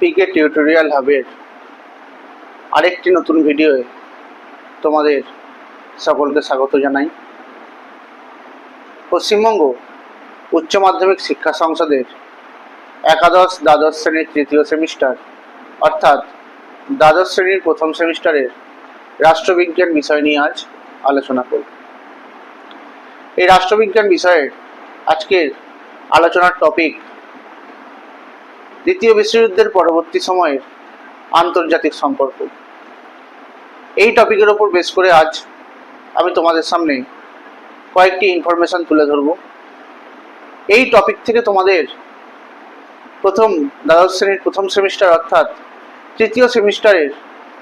পিকে tutorial হাবের আরেকটি নতুন ভিডিওয়ে তোমাদের সকলকে স্বাগত জানাই। পশ্চিমবঙ্গ উচ্চ মাধ্যমিক শিক্ষা সংসদের একাদশ দ্বাদশ শ্রেণীর তৃতীয় সেমিস্টার অর্থাৎ দ্বাদশ শ্রেণীর প্রথম সেমিস্টারের রাষ্ট্রবিজ্ঞান বিষয় নিয়ে আজ আলোচনা করব। এই রাষ্ট্রবিজ্ঞান বিষয়ের আজকের আলোচনার টপিক দ্বিতীয় বিশ্বযুদ্ধের পরবর্তী সময়ের আন্তর্জাতিক সম্পর্ক। এই টপিকের ওপর বেস করে আজ আমি তোমাদের সামনে কয়েকটি ইনফরমেশন তুলে ধরব। এই টপিক থেকে তোমাদের প্রথম দ্বাদশ শ্রেণীর প্রথম সেমিস্টার অর্থাৎ তৃতীয় সেমিস্টারের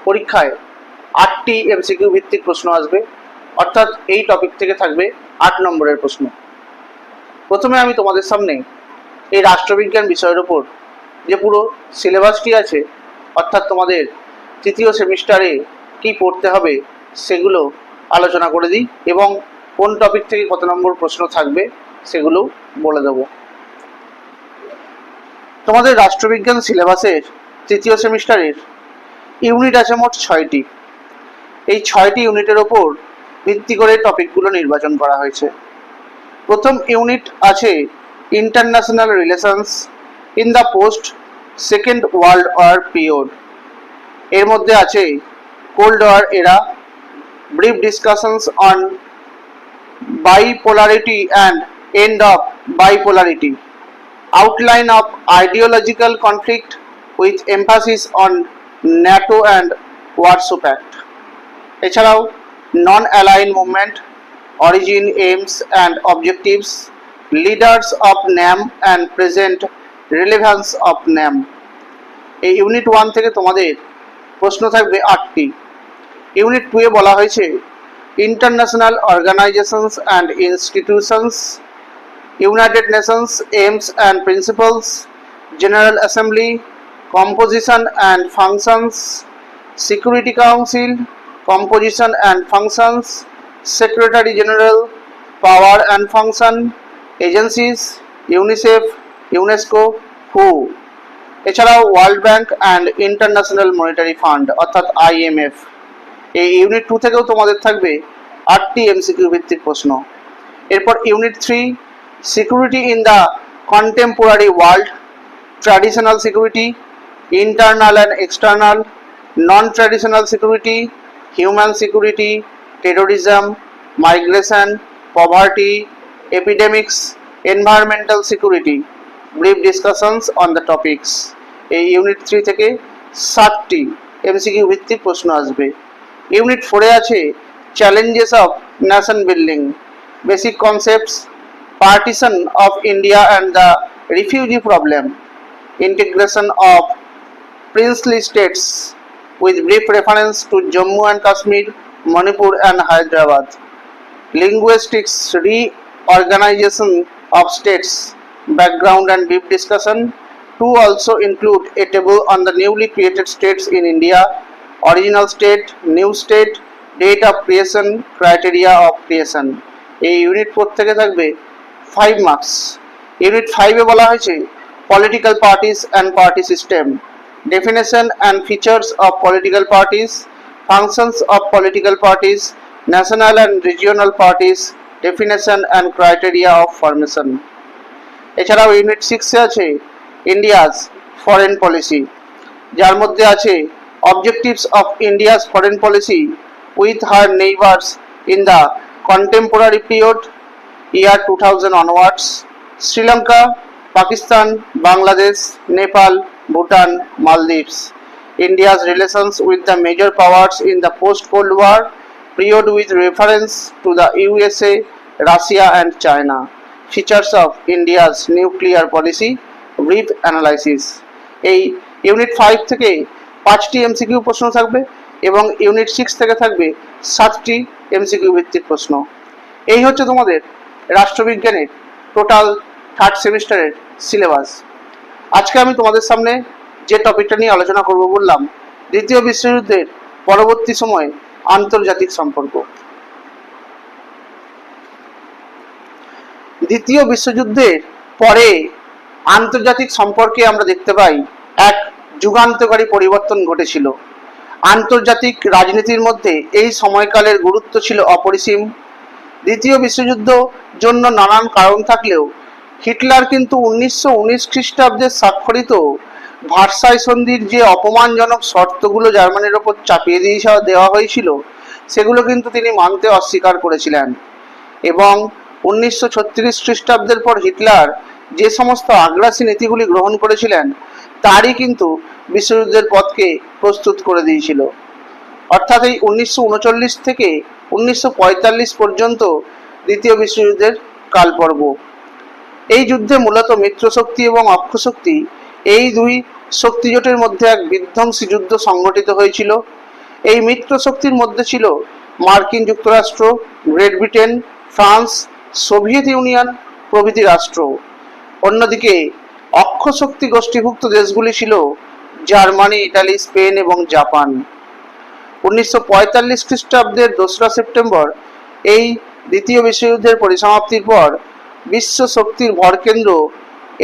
পরীক্ষায় 8টি এমসিকিউ ভিত্তিক প্রশ্ন আসবে, অর্থাৎ এই টপিক থেকে থাকবে 8 নম্বরের প্রশ্ন। প্রথমে আমি তোমাদের সামনে এই রাষ্ট্রবিজ্ঞান বিষয়ের ওপর যে পুরো সিলেবাসটি আছে, অর্থাৎ তোমাদের তৃতীয় সেমিস্টারে কি পড়তে হবে সেগুলো আলোচনা করে দিই এবং কোন টপিক থেকে কত নম্বর প্রশ্ন থাকবে সেগুলো বলে দেব। তোমাদের রাষ্ট্রবিজ্ঞান সিলেবাসের তৃতীয় সেমিস্টারের ইউনিট আছে মোট 6টি। এই 6টি ইউনিটের ওপর ভিত্তি করে টপিকগুলো নির্বাচন করা হয়েছে। প্রথম ইউনিট আছে international relations in the post second world war period. এর মধ্যে আছে cold war era, brief discussions on bipolarity and end of bipolarity, outline of ideological conflict with emphasis on NATO and Warsaw Pact। এছাড়াও non aligned movement, origin, aims and objectives, leaders of NAM and present relevance of NAM। এই unit 1 থেকে তোমাদের প্রশ্ন থাকবে 8টি। Unit 2 এ বলা হয়েছে International organizations and institutions, United Nations aims and principles, General Assembly, composition and functions, Security Council, composition and functions, Secretary General, power and function, agencies, UNICEF, UNESCO, WHO। এছাড়াও world bank and international monetary fund অর্থাৎ IMF। এই unit 2 থেকেও তোমাদের থাকবে 8টি MCQ ভিত্তিক প্রশ্ন। এরপর unit 3 security in the contemporary world, traditional security, internal and external, non traditional security, human security, terrorism, migration, poverty, এপিডেমিক্স, environmental security, brief discussions on the topics. এই ইউনিট 3 থেকে 7টি এমসিকিউ ভিত্তিক প্রশ্ন আসবে। ইউনিট 4 এ আছে challenges of nation building, basic concepts, partition of India and the refugee problem, integration of princely states with brief reference to Jammu and Kashmir, Manipur and Hyderabad, linguistics, reorganisation of states, background and brief discussion. To also include a table on the newly created states in India, original state, new state, date of creation, criteria of creation। এই unit 4 থেকে থাকবে 5 marks. Unit 5 এ বলা হয়েছে political parties and party system, definition and features of political parties, functions of political parties, national and regional parties, definition and criteria of formation. এছাড়াও unit 6 এ আছে India's foreign policy, যার মধ্যে আছে objectives of India's foreign policy with her neighbours in the contemporary period year 2000 onwards, Sri Lanka, Pakistan, Bangladesh, Nepal, Bhutan, Maldives, India's relations with the major powers in the post cold war period with reference to the USA, Russia and China, features of India's nuclear policy, brief analysis. এই unit 5 থেকে 5টি MCQ প্রশ্ন থাকবে এবং unit 6 থেকে থাকবে 7টি MCQ ভিত্তিক প্রশ্ন। এই হচ্ছে তোমাদের রাষ্ট্রবিজ্ঞানের টোটাল 3rd সেমিস্টারের সিলেবাস। আজকে আমি তোমাদের সামনে যে টপিকটা নিয়ে আলোচনা করব বললাম দ্বিতীয় বিশ্বযুদ্ধের পরবর্তী সময়ে আন্তর্জাতিক সম্পর্ক। দ্বিতীয় বিশ্বযুদ্ধের পরে আন্তর্জাতিক সম্পর্কে আমরা দেখতে পাই এক যুগান্তকারী পরিবর্তন ঘটেছিল। আন্তর্জাতিক রাজনীতির মধ্যে এই সময়কালের গুরুত্ব ছিল অপরিসীম। দ্বিতীয় বিশ্বযুদ্ধ জন্য নানান কারণ থাকলেও হিটলার কিন্তু 1919 খ্রিস্টাব্দে স্বাক্ষরিত ভার্সাই সন্ধির যে অপমানজনক শর্তগুলো জার্মানির ওপর চাপিয়ে দেওয়া হয়েছিল সেগুলো কিন্তু তিনি মানতে অস্বীকার করেছিলেন, এবং 1936 খ্রিস্টাব্দের পর হিটলার যে সমস্ত আগ্রাসী নীতিগুলি গ্রহণ করেছিলেন তারই কিন্তু বিশ্বযুদ্ধের পথকে প্রস্তুত করে দিয়েছিল। অর্থাৎ এই 1939 থেকে 1945 পর্যন্ত দ্বিতীয় বিশ্বযুদ্ধের কালপর্ব। এই যুদ্ধে মূলত মিত্রশক্তি এবং অক্ষশক্তি এই দুই শক্তিজোটের মধ্যে এক বিধ্বংসী যুদ্ধ সংঘটিত হয়েছিল। এই মিত্র শক্তির মধ্যে ছিল মার্কিন যুক্তরাষ্ট্র, great Britain, France, Soviet union প্রভৃতি রাষ্ট্র। অন্যদিকে অক্ষশক্তি গোষ্ঠীভুক্ত দেশগুলি ছিল জার্মানি, ইটালি, স্পেন এবং জাপান। 1945 খ্রিস্টাব্দের 2রা সেপ্টেম্বর এই দ্বিতীয় বিশ্বযুদ্ধের পরিসমাপ্তির পর বিশ্ব শক্তির ভরকেন্দ্র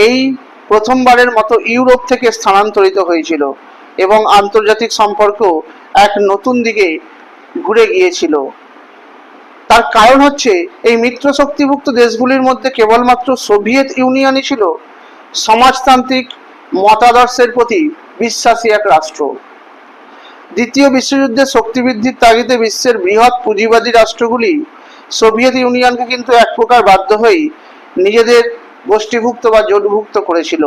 এই প্রথমবারের মতো ইউরোপ থেকে স্থানান্তরিত হয়েছিল এবং আন্তর্জাতিক সম্পর্ক এক নতুন দিকে ঘুরে গিয়েছিল। তার কারণ হচ্ছে এই মিত্র শক্তিভুক্ত দেশগুলির মধ্যে কেবলমাত্র সোভিয়েত ইউনিয়নই ছিল সমাজতান্ত্রিক মতাদর্শের প্রতি বিশ্বাসী এক রাষ্ট্র। দ্বিতীয় বিশ্বযুদ্ধে শক্তি বৃদ্ধির তাগিদে বিশ্বের বৃহৎ পুঁজিবাদী রাষ্ট্রগুলি সোভিয়েত ইউনিয়নকে কিন্তু এক প্রকার বাধ্য হয়েই নিজেদের গোষ্ঠীভুক্ত বা জোটভুক্ত করেছিল।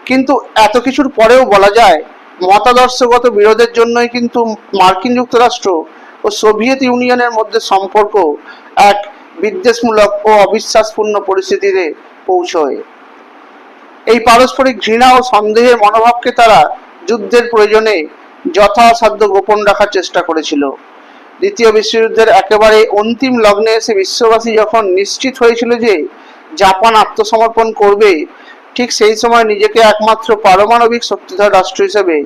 কিন্তু এত কিছুর পরেও বলা যায় মতাদর্শগত বিরোধের জন্যই কিন্তু মার্কিন যুক্তরাষ্ট্র ও সোভিয়েত ইউনিয়নের মধ্যে সম্পর্ক এক বিদ্বেষমূলক ও অবিশ্বাসপূর্ণ পরিস্থিতিতে পৌঁছয়। এই পারস্পরিক ঘৃণা ও সন্দেহের মনোভাবকে তারা যুদ্ধের প্রয়োজনে যথাসাধ্য গোপন রাখার চেষ্টা করেছিল। দ্বিতীয় বিশ্বযুদ্ধের একেবারে অন্তিম লগ্নে এসে বিশ্ববাসী যখন নিশ্চিত হয়েছিল যে জাপান আত্মসমর্পণ করবে, ঠিক সেই সময় নিজেকে একমাত্র পারমাণবিক শক্তিধর রাষ্ট্র হিসেবে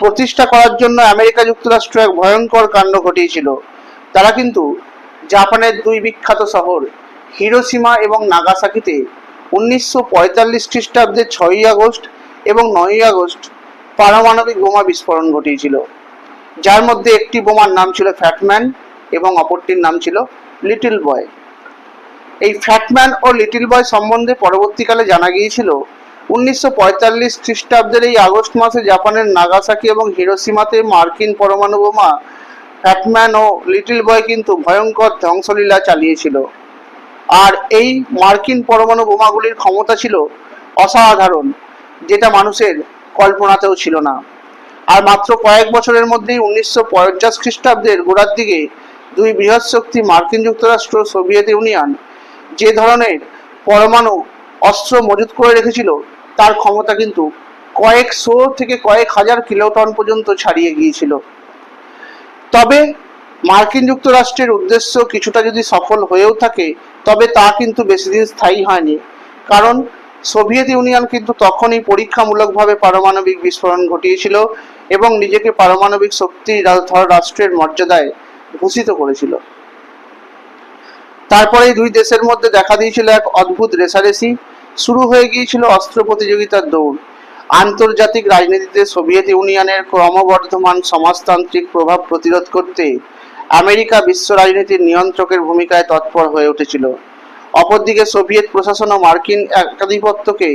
প্রতিষ্ঠা করার জন্য আমেরিকা যুক্তরাষ্ট্র এক ভয়ঙ্কর কাণ্ড ঘটিয়েছিল। তারা কিন্তু জাপানের দুই বিখ্যাত শহর হিরোশিমা এবং নাগাসাকিতে 1945 খ্রিস্টাব্দের 6ই আগস্ট এবং 9ই আগস্ট পারমাণবিক বোমা বিস্ফোরণ ঘটিয়েছিল, যার মধ্যে একটি বোমার নাম ছিল ফ্যাটম্যান এবং অপরটির নাম ছিল লিটল বয়। এই ফ্যাটম্যান ও লিটল বয় সম্বন্ধে পরবর্তীকালে জানা গিয়েছিল 1945 খ্রিস্টাব্দের এই আগস্ট মাসে জাপানের নাগাসাকি এবং হিরোশিমাতে মার্কিন পরমাণু বোমা ফ্যাটম্যান ও লিটল বয় কিন্তু ভয়ঙ্কর ধ্বংসলীলা চালিয়েছিল। আর এই মার্কিন পরমাণু বোমাগুলির ক্ষমতা ছিল অসাধারণ, যেটা মানুষের কল্পনাতেও ছিল না। আর মাত্র কয়েক বছরের মধ্যেই 1950 খ্রিস্টাব্দের গোড়ার দিকে দুই বৃহৎ শক্তি মার্কিন যুক্তরাষ্ট্র, সোভিয়েত ইউনিয়ন যে ধরনের পরমাণু অস্ত্র মজুত করে রেখেছিল তার ক্ষমতা কিন্তু কয়েকশো থেকে কয়েক হাজার কিলোটন পর্যন্ত ছাড়িয়ে গিয়েছিল। তবে মার্কিন যুক্তরাষ্ট্রের উদ্দেশ্য কিছুটা যদি সফল হয়েও থাকে তবে তা কিন্তু বেশি দিন স্থায়ী হয়নি, কারণ সোভিয়েত ইউনিয়ন কিন্তু তখনই পরীক্ষামূলকভাবে পারমাণবিক বিস্ফোরণ ঘটিয়েছিল এবং নিজেকে পারমাণবিক শক্তি রাষ্ট্রের মর্যাদায় ভূষিত করেছিল। তারপরে দুই দেশের মধ্যে দেখা দিয়েছিল এক অদ্ভুত রেষারেষি, শুরু হয়ে গিয়েছিল অস্ত্র প্রতিযোগিতার দৌড়। আন্তর্জাতিক রাজনীতিতে সোভিয়েত ইউনিয়নের ক্রমবর্ধমান সমাজতান্ত্রিক প্রভাব প্রতিরোধ করতে আমেরিকা বিশ্ব রাজনীতির নিয়ন্ত্রকের ভূমিকায় তৎপর হয়ে উঠেছিল। অপরদিকে সোভিয়েত প্রশাসন ও মার্কিন একাধিপত্যকে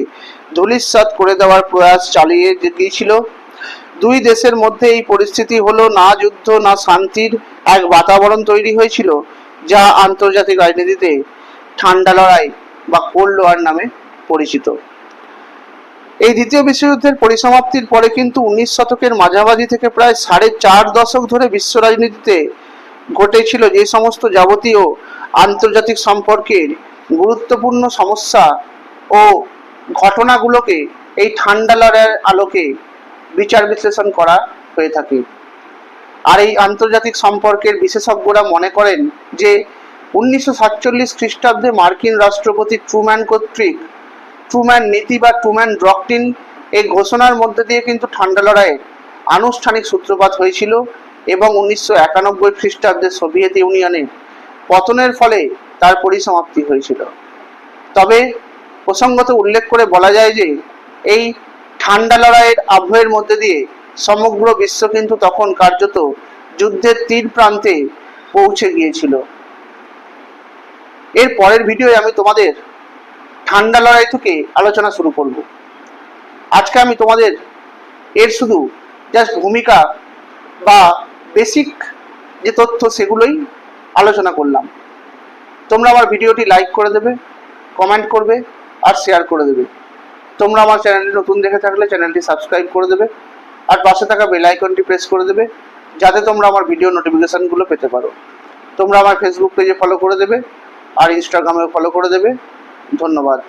ধূলিসাৎ করে দেওয়ার প্রয়াস চালিয়ে গিয়েছিল। দুই দেশের মধ্যে এই পরিস্থিতি হলো না যুদ্ধ না শান্তির এক বাতাবরণ তৈরি হয়েছিল, যা আন্তর্জাতিক রাজনীতিতে ঠান্ডা লড়াই বা কোল্ড ওয়ার নামে পরিচিত। এই দ্বিতীয় বিশ্বযুদ্ধের পরিসমাপ্তির পরে কিন্তু 19 শতকের মাঝামাঝি থেকে প্রায় 4.5 দশক ধরে বিশ্ব রাজনীতিতে ঘটেছিল যে সমস্ত যাবতীয় আন্তর্জাতিক সম্পর্কের গুরুত্বপূর্ণ সমস্যা ও ঘটনাগুলোকে এই ঠান্ডা লড়াইয়ের আলোকে বিচার বিশ্লেষণ করা হয়ে থাকে। আর এই আন্তর্জাতিক সম্পর্কের বিশেষজ্ঞরা মনে করেন যে 1947 খ্রিস্টাব্দে মার্কিন রাষ্ট্রপতি ট্রুম্যান কর্তৃক ট্রুম্যান নীতি বা ট্রুম্যান ডক্ট্রিন এই ঘোষণার মধ্যে দিয়ে কিন্তু ঠান্ডা লড়াইয়ের আনুষ্ঠানিক সূত্রপাত হয়েছিল এবং 1991 খ্রিস্টাব্দে সোভিয়েত ইউনিয়নের পতনের ফলে তার পরিসমাপ্তি হয়েছিল। তবে প্রসঙ্গত উল্লেখ করে বলা যায় যে এই ঠান্ডা লড়াইয়ের আবহের মধ্যে দিয়ে সমগ্র বিশ্ব কিন্তু তখন কার্যত যুদ্ধের তীর প্রান্তে পৌঁছে গিয়েছিল। এর পরের ভিডিওয়ে আমি তোমাদের ঠান্ডা লড়াই থেকে আলোচনা শুরু করব। আজকে আমি তোমাদের এর শুধু জাস্ট ভূমিকা বা বেসিক যে তথ্য সেগুলোই আলোচনা করলাম। তোমরা আমার ভিডিওটি লাইক করে দেবে, কমেন্ট করবে আর শেয়ার করে দেবে। তোমরা আমার চ্যানেলটি নতুন দেখে থাকলে চ্যানেলটি সাবস্ক্রাইব করে দেবে আর পাশে থাকা বেল আইকনটি প্রেস করে দেবে, যাতে তোমরা আমার ভিডিও নোটিফিকেশনগুলো পেতে পারো। তোমরা আমার ফেসবুক পেজে ফলো করে দেবে আর ইনস্টাগ্রামেও ফলো করে দেবে। ধন্যবাদ।